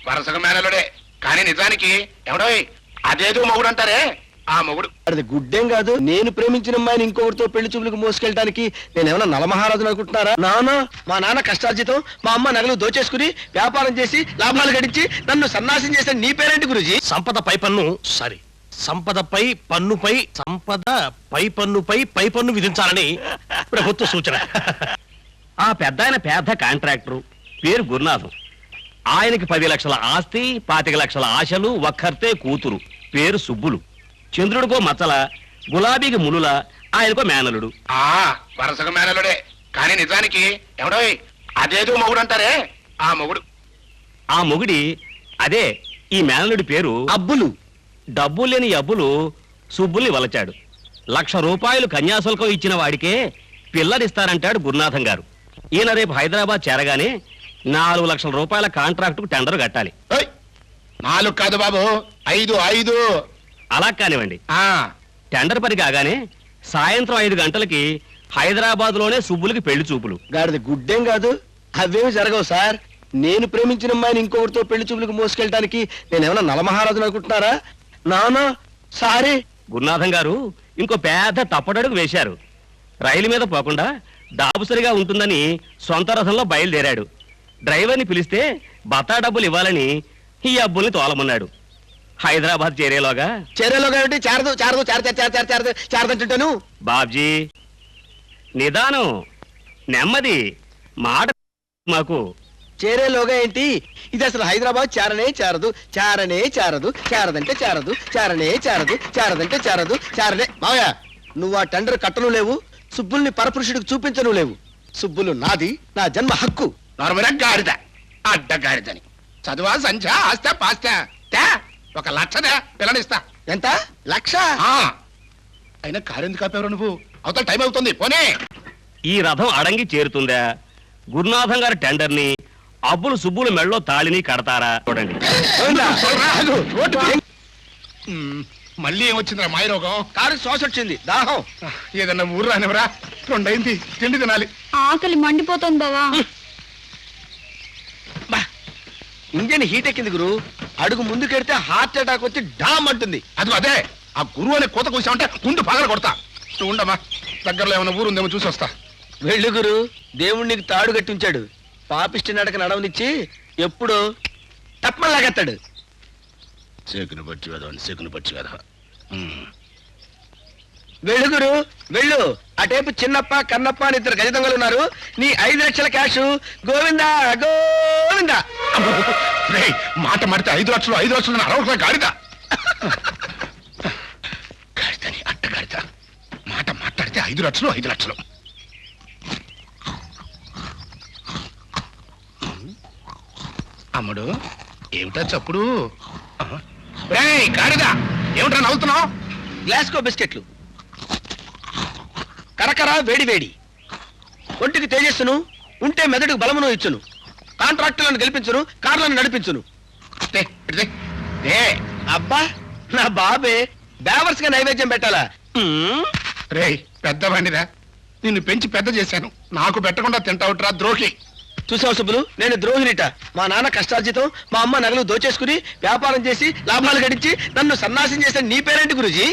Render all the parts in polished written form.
వరసగా మేనలుడే కానీ నిజానికి ఎవడో అదేదో మొగుడు అంటారే ఆ మొగుడు. అది గుడ్డేం కాదు. నేను ప్రేమించిన అమ్మాయిని ఇంకొకరితో పెళ్లి చూపులకు మోసుకెళ్ళడానికి నేనేమన్నా నలమహారాజు అనుకుంటున్నారా? మా నాన్న కష్టార్జితం మా అమ్మ నగలు దోచేసుకుని వ్యాపారం చేసి లాభాలు గడించి నన్ను సన్నాసం చేసిన నీ పేరేంటి గురూజీ? సంపద పై పన్ను సారీ సంపదపై పన్నుపై సంపద పై పన్నుపై పై పన్ను విధించాలని ప్రభుత్వ సూచన. ఆ పెద్ద ఆయన పెద్ద కాంట్రాక్టరు, పేరు గురునాథం. ఆయనకి 10 లక్షల ఆస్తి, 25 లక్షల ఆశలు, ఒక్కర్తే కూతురు, పేరు సుబ్బులు. చంద్రుడికో మచ్చల, గులాబీకి మునుల, ఆయనకో మేనలుడు. వరసగా మేనలుడే కానీ నిజానికి ఎవడో అదేదో మొగుడు అంటారే ఆ మొగుడు. ఆ మొగుడి అదే ఈ మేనలుడి పేరు అబ్బులు. డబ్బు లేని అబ్బులు సుబ్బుల్ని వలచాడు. 1,00,000 రూపాయలు కన్యాశుల్కం ఇచ్చిన వాడికే పిల్లనిస్తారంటాడు గురునాథం గారు. ఈయన రేపు హైదరాబాద్ చేరగానే 4 లక్షల రూపాయల కాంట్రాక్టుకు టెండర్ కట్టాలి. 4 కాదు బాబు, 5. అలా కానివ్వండి. టెండర్ పని కాగానే సాయంత్రం 5 గంటలకి హైదరాబాద్ లోనే సుబ్బులకి పెళ్లి చూపులు. గాడిది గుడ్డేం కాదు. అవేమి జరగవు సార్. నేను ప్రేమించిన అమ్మాయిని ఇంకొకరితో పెళ్లి చూపులకు మోసుకెళ్ళడానికి నేనేమన్నా నలమహారాజు అనుకుంటున్నారా? నానా సారీ. గురునాథం గారు ఇంకో పెద్ద తప్పటడుగు వేశారు. రైలు మీద పోకుండా దాబుసరిగా ఉంటుందని సొంత రథంలో బయలుదేరాడు. డ్రైవర్ని పిలిస్తే బత్తా డబ్బులు ఇవ్వాలని ఈ అబ్బుల్ని తోలమన్నాడు. హైదరాబాద్ చేరేలోగా ఏమిటి? చారదంటుంటాను. బాబ్జీ నిదానం, నెమ్మది, మాట మాకు. చేరేలోగా ఏంటి? ఇది అసలు హైదరాబాద్ చారనే చారదు, చారనే చారదు, చారదంటే చారదు, చారనే చారదు, చారదంటే చారదు, చారనే. మావయ్య, నువ్వు ఆ టెండర్ కట్టను లేవు, సుబ్బుల్ని పరపురుషుడికి చూపించను లేవు. సుబ్బులు నాది, నా జన్మ హక్కు. నర్మరా గాడిద, అడ్డగాడిదని చదువా సంచా ఆస్తా పాస్తా 1 లక్ష పిల్లనిస్తా. ఎంత? 1,00,000? అయినా కారెందుకు కాపేవరు నువ్వు? అవతల టైం అవుతుంది, పోనీ. ఈ రథం అడంగి చేరుతుందా? గురునాథం గారి టెండర్ని అబ్బులు సుబ్బులు మెళ్ళో తాళిని కడతారా చూడండి. మళ్ళీ ఏమొచ్చిందిరా మాయరోగం? కారు శ్వాస వచ్చింది, దాహం. ఏదన్నా ఊరు రానివరా? 2 అయింది, తిండి తినాలి. ఆకలి మండిపోతుంది బావా. ఇంజన్ హీట్ ఎక్కింది గురు. అడుగు ముందుకెడితే హార్ట్ అటాక్ వచ్చి డామ్ అంటుంది. అదే ఆ గురువు అనే కోత కూర్చామంటే గుండు పగల కొడతా. నువ్వు ఉండమ్మా, దగ్గరలో ఏమైనా ఊరు ఉందేమో చూసి వస్తా. వెళ్ళు గురు, దేవుణ్ణికి తాడు కట్టించాడు. పాపిష్టి నడక నడవనిచ్చి ఎప్పుడు తప్పలాగెత్తాడు. సేకును పచ్చి కదా. వెళ్ళు గురు, వెళ్ళు. అటేపు చిన్నప్ప కన్నప్ప అని 2 గజ దొంగలు ఉన్నారు. నీ 5 లక్షల క్యాష్ గోవిందా గోవిందా. మాట మాడితే 5 లక్షలు 5 లక్షలు అరవట్లే గాడిద. గాడిదని అట్టగాడిద. మాట మాట్లాడితే 5 లక్షలు 5 లక్షలు. అమ్ముడు ఏమిటా చప్పుడు? గాడిద ఏమిటా నవ్వుతున్నావు? గ్లాస్కో బిస్కెట్లు కరకర వేడి వేడి. ఒంటికి తేజస్సును, ఉంటే మెదడుకు బలమును ఇచ్చును. కాంట్రాక్టులను గెలిపించును, కార్లను నడిపించును. అబ్బా నా బాబే బేవర్స్ గా నైవేద్యం పెట్టాలా? పెద్దవాడిరా, నిన్ను పెంచి పెద్ద చేశాను, నాకు పెట్టకుండా తింటావుట్రా ద్రోహి. చూసావు సుబ్బులు, నేను ద్రోహినిట. మా నాన్న కష్టార్జితం మా అమ్మ నగలు దోచేసుకుని వ్యాపారం చేసి లాభాలు గడించి నన్ను సన్నాసం చేసిన నీ పేరేంటి గురూజీ?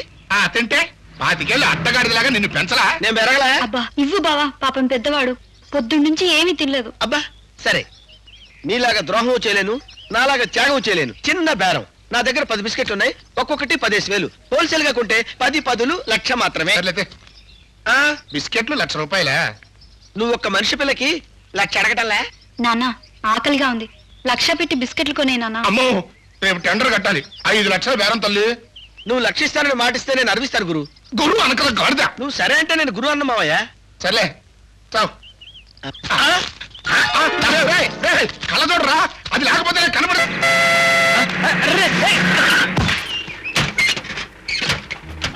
తింటే 25 ఏళ్ళు అడ్డగాడిలాగా నిన్ను పెంచలా? నేను పెరగలా? అబ్బా ఇవ్వు బావా, పాపం పెద్దవాడు పొద్దున్నుంచి ఏమీ తినలేదు. అబ్బా సరే, నీలాగా ద్రోహం చేయలేను, నాలాగా త్యాగం చేయలేను. చిన్న బేరం. నా దగ్గర 10 బిస్కెట్లు ఉన్నాయి, ఒక్కొక్కటి 15,000. హోల్సేల్ గా కొంటే 10 10 1,00,000 మాత్రమే. బిస్కెట్లు 1,00,000 రూపాయలే? నువ్వు ఒక్క మనిషి పిల్లకి 1,00,000 అడగటంలే. నాన్న ఆకలిగా ఉంది, 1,00,000 పెట్టి బిస్కెట్లు కొనే నాన్న. అమ్మో, రేపు టెండర్ కట్టాలి. 5 లక్షల బేరం తల్లి. నువ్వు 1,00,000 ఇస్తానని మాటిస్తే నేను అర్విస్తాను గురు. గురువు అనకల గాడిద. నువ్వు సరే అంటే నేను గురువు అన్న మావయ్య. సర్లే చావు. కళ్ళతోడరా, అది లేకపోతే కనబడ.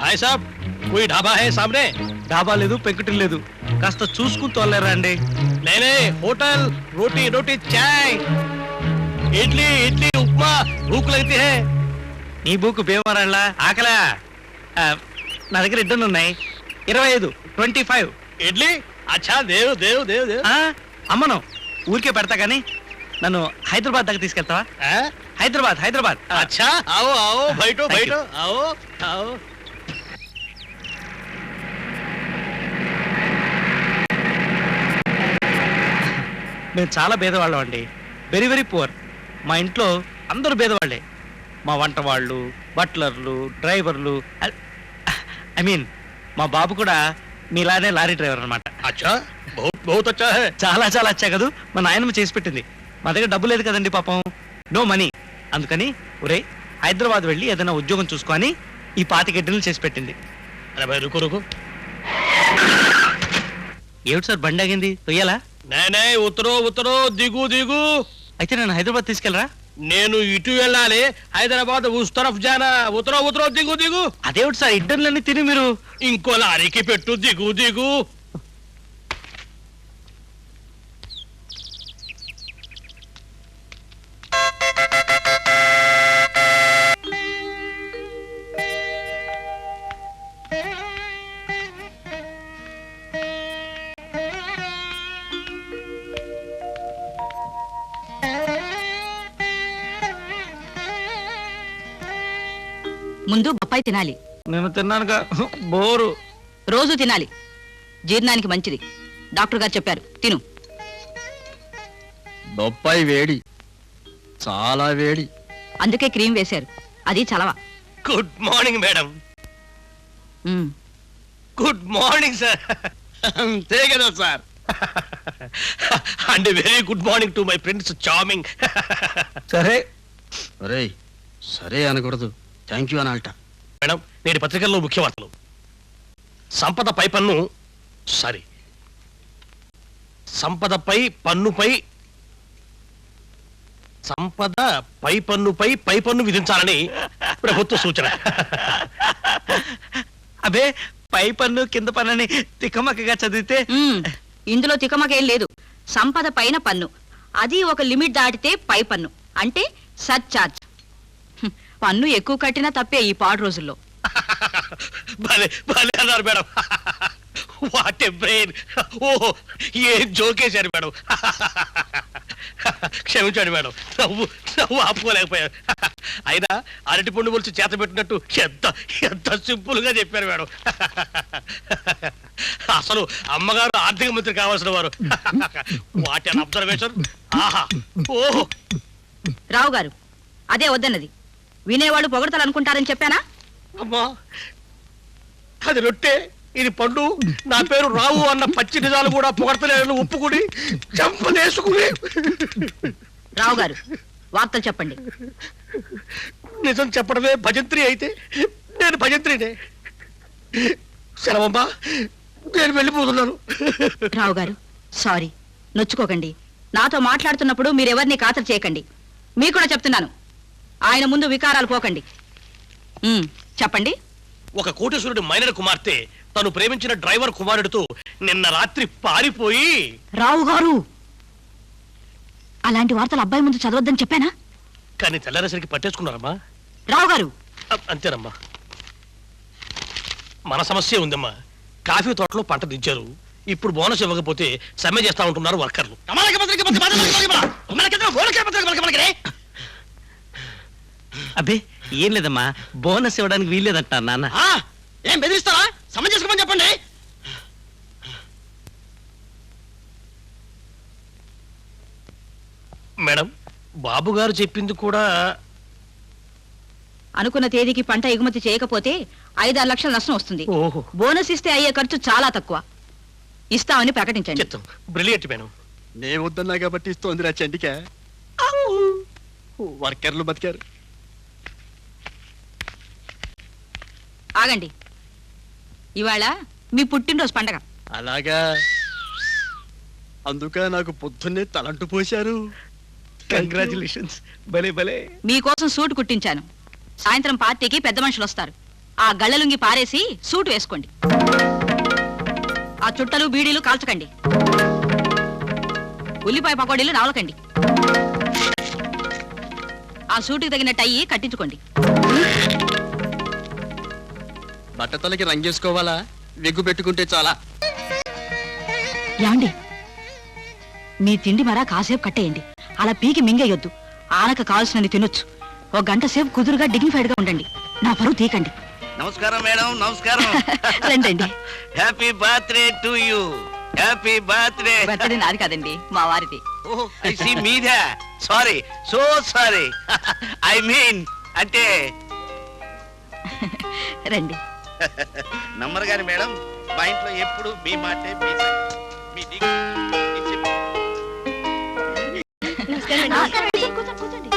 హాయ్ సాబ్, కోయి ఢాబా హై సామ్నే? డాబా లేదు, పెంకుటి లేదు, కాస్త చూసుకుని తోలేరా అండి. నేనే హోటల్ రోటీ రోటీ చాయ్ ఇడ్లీ ఇడ్లీ ఉప్మా భూక్ లగతి హై. నీ బుక్ భీమవరంలా ఆకలా? నా దగ్గర 2 ఉన్నాయి. 25 25 ఇడ్లీ. అచ్చా దేవ్ దేవ్ దేవ్ దేవ్. అమ్మను ఊరికే పెడతా గానీ నన్ను హైదరాబాద్ దాకా తీసుకెళ్తావా? హైదరాబాద్. అచ్చా आओ आओ बैठो Thank बैठो आओ आओ మేము చాలా పేదవాళ్ళం అండి, వెరీ వెరీ పువర్. మా ఇంట్లో అందరూ పేదవాళ్ళే. మా వంట వాళ్ళు, బట్లర్లు, డ్రైవర్లు, ఐ మీన్ మా బాబు కూడా మీలానే లారీ డ్రైవర్ అనమాట. अच्छा बहुत बहुत अच्छा है చాలా చాలా వచ్చా కదూ, మా నాయనమ్మ చేసి పెట్టింది. మా దగ్గర డబ్బు లేదు కదండి పాపం, నో మనీ. అందుకని ఒరే హైదరాబాద్ వెళ్ళి ఏదైనా ఉద్యోగం చూసుకొని ఈ 25 గిడ్డలు చేసి పెట్టింది. अरे भाई रुको रुको ఏమిటి సార్ బండి ఆగింది, తొయ్యాలా? नहीं नहीं उतरो उतरो दिगू दिगू అయితే నన్ను హైదరాబాద్ తీసుకెళ్ళరా? నేను ఇటు వెళ్ళాలి హైదరాబాద్ ఉస్ తరఫ్ జానా ఉతరో ఉతరో దిగు దిగు అదేమిటి సార్ ఇడ్డర్లన్నీ తిని మీరు? ఇంకో లారీకి పెట్టు దిగు దిగు ముందు బొప్పాయి తినాలి. నేను తిన్నానుగా, బోరు. రోజు తినాలి, జీర్ణానికి మంచిది. డాక్టర్ గారు చెప్పారు, తిను. బొప్పాయి వేడి, చాలా వేడి. అందుకే క్రీమ్ వేశారు, అది చలవ. Good morning madam good morning sir అంతే కదా sir. And very good morning to my friends charming సరే అరే సరే అనకూడదు, థ్యాంక్ యూ అనాలట. మేడం నేటి పత్రికల్లో ముఖ్య వార్తలు. సంపద పై పన్ను సారీ సంపదపై పన్నుపై సంపద పై పన్నుపై పై పన్ను విధించాలని ప్రభుత్వ సూచన. అబే పై పన్ను కింద పన్నుని తిక్కమక్కగా చదివితే ఇందులో తికమకేం లేదు. సంపద పైన పన్ను, అది ఒక లిమిట్ దాటితే పై పన్ను, అంటే సర్చార్జ్. పన్ను ఎక్కువ కట్టినా తప్పే ఈ పాడు రోజుల్లో. భలే భలే అన్నారు మేడం. What a brain. ఓహో ఏం జోకేశారు మేడం. క్షమించండి మేడం, నవ్వు నవ్వు ఆపుకోలేకపోయారు. అయినా అరటి పండు పులుసు చేత పెట్టినట్టు ఎంత ఎంత సింపుల్ గా చెప్పారు మేడం. అసలు అమ్మగారు ఆర్థిక మంత్రి కావాల్సిన వారు. What an observation. ఆహా ఓహో. రావు గారు అదే వద్దన్నది. వినేవాళ్ళు పొగడతాలనుకుంటారని చెప్పానా? అమ్మా అది రొట్టె, ఇది పండు. నా పేరు రావు అన్న పచ్చి నిజాలు కూడా పొగడతలేని ఒప్పుకుని చంపనేసుకుని. రావు గారు వార్తలు చెప్పండి. నిజం చెప్పడమే భజంత్రి అయితే నేను భజంత్రినే. సెలవమ్మా, నేను వెళ్ళిపోతున్నాను. రావు గారు సారీ, నొచ్చుకోకండి. నాతో మాట్లాడుతున్నప్పుడు మీరెవరిని ఖాతరు చేయకండి. మీకు కూడా చెప్తున్నాను, ఆయన ముందు వికారాలు పోకండి. చెప్పండి. ఒక కోటేశ్వరుడి మైనర్ కుమార్తె తను ప్రేమించిన డ్రైవర్ కుమారుడితో నిన్న రాత్రి పారిపోయి. రావు గారు అలాంటి వార్తలు అబ్బాయి ముందు చదవద్దని చెప్పానా? కానీ తెల్లారేసరికి పట్టేసుకున్నారమ్మా. రావు గారు అంతేనమ్మా. మన సమస్య ఉందమ్మా. కాఫీ తోటలో పంట దించారు, ఇప్పుడు బోనస్ ఇవ్వకపోతే సమ్మె చేస్తా ఉంటున్నారు వర్కర్లు. అబ్బే ఏం లేదమ్మా, బోనస్ ఇవ్వడానికి వీల్లేదంట నాన్న. ఏం బెదిరిస్తారా? సమయం చేసుకోమని చెప్పండి. మేడం బాబు గారు చెప్పింది కూడా. అనుకున్న తేదీకి పంట ఎగుమతి చేయకపోతే 5-6 లక్షల నష్టం వస్తుంది. ఓహో బోనస్ ఇస్తే అయ్యే ఖర్చు చాలా తక్కువ. ఇస్తామని ప్రకటించండి. చెప్తాం. Brilliant madam. నే వద్దన్నా కాబట్టి ఇస్తోందిరా చండిక. వర్కర్లు బతికారు. ఆగండి, ఇవాళ మీ పుట్టినరోజు పండగ. అలాగా, అందుక నాకు పొద్దున్నే తలంటు పోశారు. కంగ్రాచులేషన్స్, భలే భలే. మీకోసం సూట్ కుట్టించాను. సాయంత్రం పార్టీకి పెద్ద మనుషులు వస్తారు. ఆ గళ్ళలుంగి పారేసి సూట్ వేసుకోండి. ఆ చుట్టలు బీడీలు కాల్చకండి. ఉల్లిపాయ పకోడీలు నవలకండి. ఆ సూటుకి తగిన టై కట్టించుకోండి. బట్టతలకి రంగేసుకోవాలా, వెగ్గు పెట్టుకుంటే చాలా. యాండి, మీ తిండి మరా కాసేపు కట్టేయండి. అలా పీకి మింగేయొద్దు. ఆనక కావాల్సినది తినొచ్చు. ఒక గంట సేపు కుదురుగా డిగ్నిఫైడ్ గా ఉండండి. నా పరువు తీకండి. నమస్కారం మేడం, నమస్కారం. రండి. Happy birthday to you. Happy birthday. Birthday నాది కాదండి, మా వారిది. ఓహ్, ఐ సీ మీదే. Sorry, so sorry. I mean అంటే రండి. నమ్మరు గాని మేడం, మా ఇంట్లో ఎప్పుడు మీ మాటే మీ సంగతి. మీ దిక్కు. కూర్చోండి.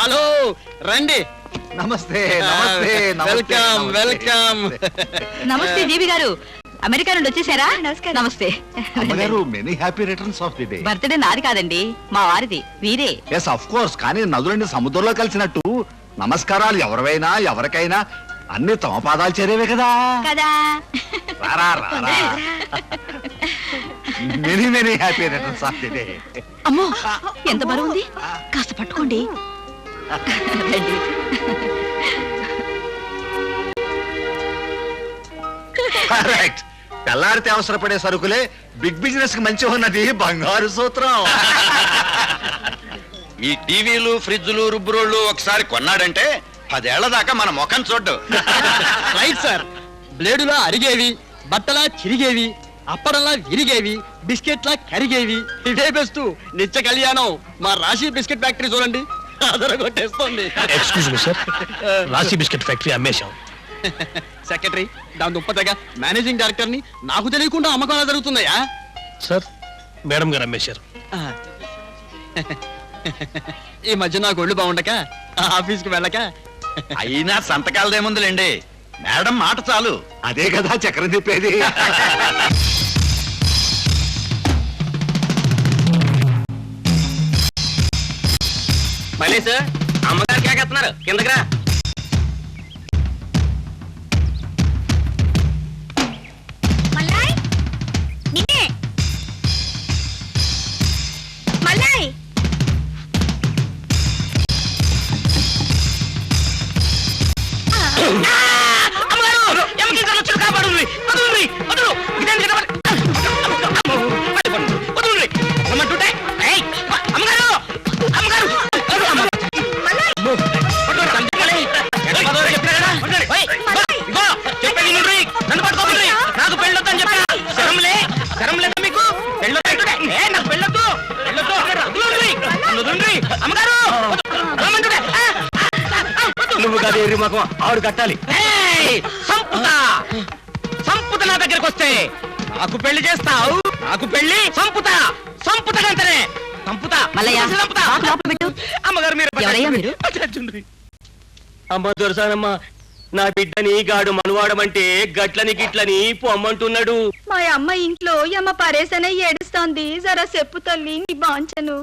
హలో, రండి. నమస్తే నమస్తే వెల్కమ్ వెల్కమ్. నమస్తే జీవి గారు, అమెరికా నుండి వచ్చేసారా? నమస్తే. అమ్మగారు, many happy returns of the day. Birthday నాది కాదండి, మా వారిది. వీరే. ఎస్ ఆఫ్ కోర్స్, కానీ నదులన్నీ సముద్రంలో కలిసినట్టు నమస్కారాలు ఎవరికైనా అన్ని తమ పాదాలు చేరేవే కదా. కదా. రారా రారా. Many many happy returns of the day. అమ్మో, ఎంత బరువు ఉంది, కాస్త పట్టుకోండి. రండి. కరెక్ట్. తెల్లారితే అవసరపడే సరుకులే బిగ్ బిజినెస్ కి మంచి ఉన్నది బంగారు సూత్రం. ఈ టీవీలు, ఫ్రిడ్జ్లు, రుబ్బురోళ్ళు ఒకసారి కొన్నాడంటే 10 ఏళ్ల దాకా మన ముఖం చూడ్డు. Right sir. బ్లేడులా అరిగేవి, బట్టలా చిరిగేవి, అప్పడంలా విరిగేవి, బిస్కెట్లా కరిగేవి. ఇదే బెస్ట్. నిత్య కళ్యాణం. మా రాశి బిస్కెట్ ఫ్యాక్టరీ చూడండి, అదరగొట్టేస్తోంది. ఎక్స్క్యూజ్ మీ సార్, రాశి బిస్కెట్ ఫ్యాక్టరీ అమ్మేశాం. సెక్రటరీ, దాని దుప్పతగా మేనేజింగ్ డైరెక్టర్ ని నాకు తెలియకుండా అమ్మకం ఎలా జరుగుతుందయ్యా? సార్, మేడం గారు అమ్మేశారు. ఈ మధ్య నాకు ఒళ్ళు బాగుండక ఆఫీస్కి వెళ్ళక. అయినా సంతకాలదేముందులేండి, మేడం మాట చాలు. అదే కదా చక్రం తిప్పేది. మళ్ళీ సార్, అమ్మగారు కేకేస్తున్నారు, కిందకి రా. నువ్వు కాదు ఎర్రి మగం, ఆవిడ కట్టాలి. సంపుత నా దగ్గరకు వస్తే నాకు పెళ్లి చేస్తావు, నాకు పెళ్లి సంపుతా సంపుతనే సంపుతా. మల్లయ్య, సంపుతా. బాగా లోపల పెట్టు. అమ్మగారు మీరు ఎవరయ్యా మీరు? అమ్మ దొరసానమ్మ, నా బిడ్డని గాడు మనువాడమంటే గట్లని గిట్లని పొమ్మంటున్నాడు. మా అమ్మ ఇంట్లో యమ్మ పరేసనే ఏడుస్తోంది. జరా చెప్పు తల్లి నీ బాంచను.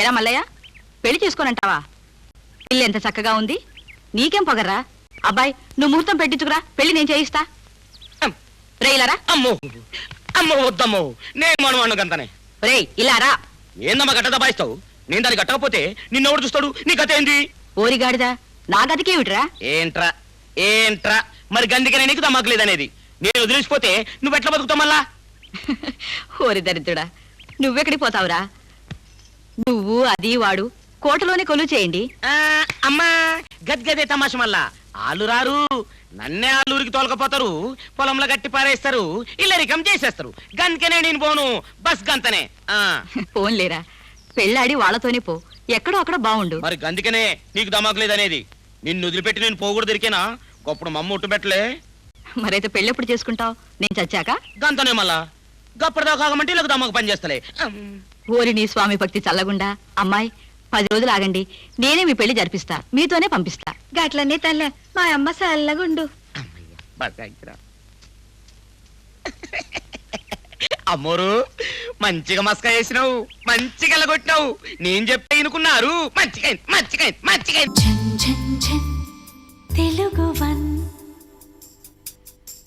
ఏరా మల్లయ్య, పెళ్లి చేసుకోనంటావా? ఇల్లు ఎంత చక్కగా ఉంది, నీకేం పొగర్రా? అబ్బాయి, నువ్వు ముహూర్తం పెట్టించుకురా, పెళ్లి నేను చేయిస్తా. రేయిలారా. అమ్మో అమ్మో వద్దమ్మో, నేను మనవాణ్ణు గంతనే. రేయ్ ఇలారా. ఏందమ్మా గట్ట దబాయిస్తావు? నేను దాన్ని కట్టకపోతే నిన్నెవడు చూస్తాడు? నీ గత ఏంది? ఓరిగాడిదా, నా గదికేమిట్రా? ఏంట్రా ఏంట్రా మరి గందికనే నీకు దమ్మకలేదనేది. నేను వదిలేసిపోతే నువ్వెట్లా బతుకుతావు మళ్ళా? ఓరి దరిద్రుడా, నువ్వెక్కడికి పోతావురా? నువ్వు అది వాడు కోటలోనే కొలువు చేయండి. అమ్మా గద్గదే తమాష మళ్ళా. ఆళ్ళు రారు, నన్నే ఆళ్ళూరికి తోలకపోతారు, పొలంలో గట్టి పారేస్తారు, ఇల్లరికం చేసేస్తారు. గంతకనే నేను పోను, బస్ గంతనే. పోన్లేరా, పెళ్ళాడి వాళ్ళతోనే పో, ఎక్కడో అక్కడ బావుండు. మరి గందికనే నీకు దమాకులేదనేది. నిన్ను వదిలిపెట్టి నేను పోకూడదు దొరికేనా? గప్పుడు మమ్మ ఉట్టు పెట్టలే. మరైతే పెళ్ళెప్పుడు చేసుకుంటావు? నేను చచ్చాక? గంతనే మళ్ళా. గప్పటిదాకా ఆగమంటే ఇలా దమాకు పని చేస్తలే. ఓరి నీ స్వామి భక్తి చల్లగుండా. అమ్మాయి, 10 రోజులు ఆగండి, నేనే మీ పెళ్లి జరిపిస్తా, మీతోనే పంపిస్తా. గట్లనే తల్లే, మా అమ్మ చల్లగుండు. అమ్మోరు, మంచిగా మస్కా వేసినావు, మంచిగా ఎలగొట్టినావు. నేను చెప్తే ఇనుకున్నారు. మంచిగా మంచిగా మంచిగా. తెలుగు వన్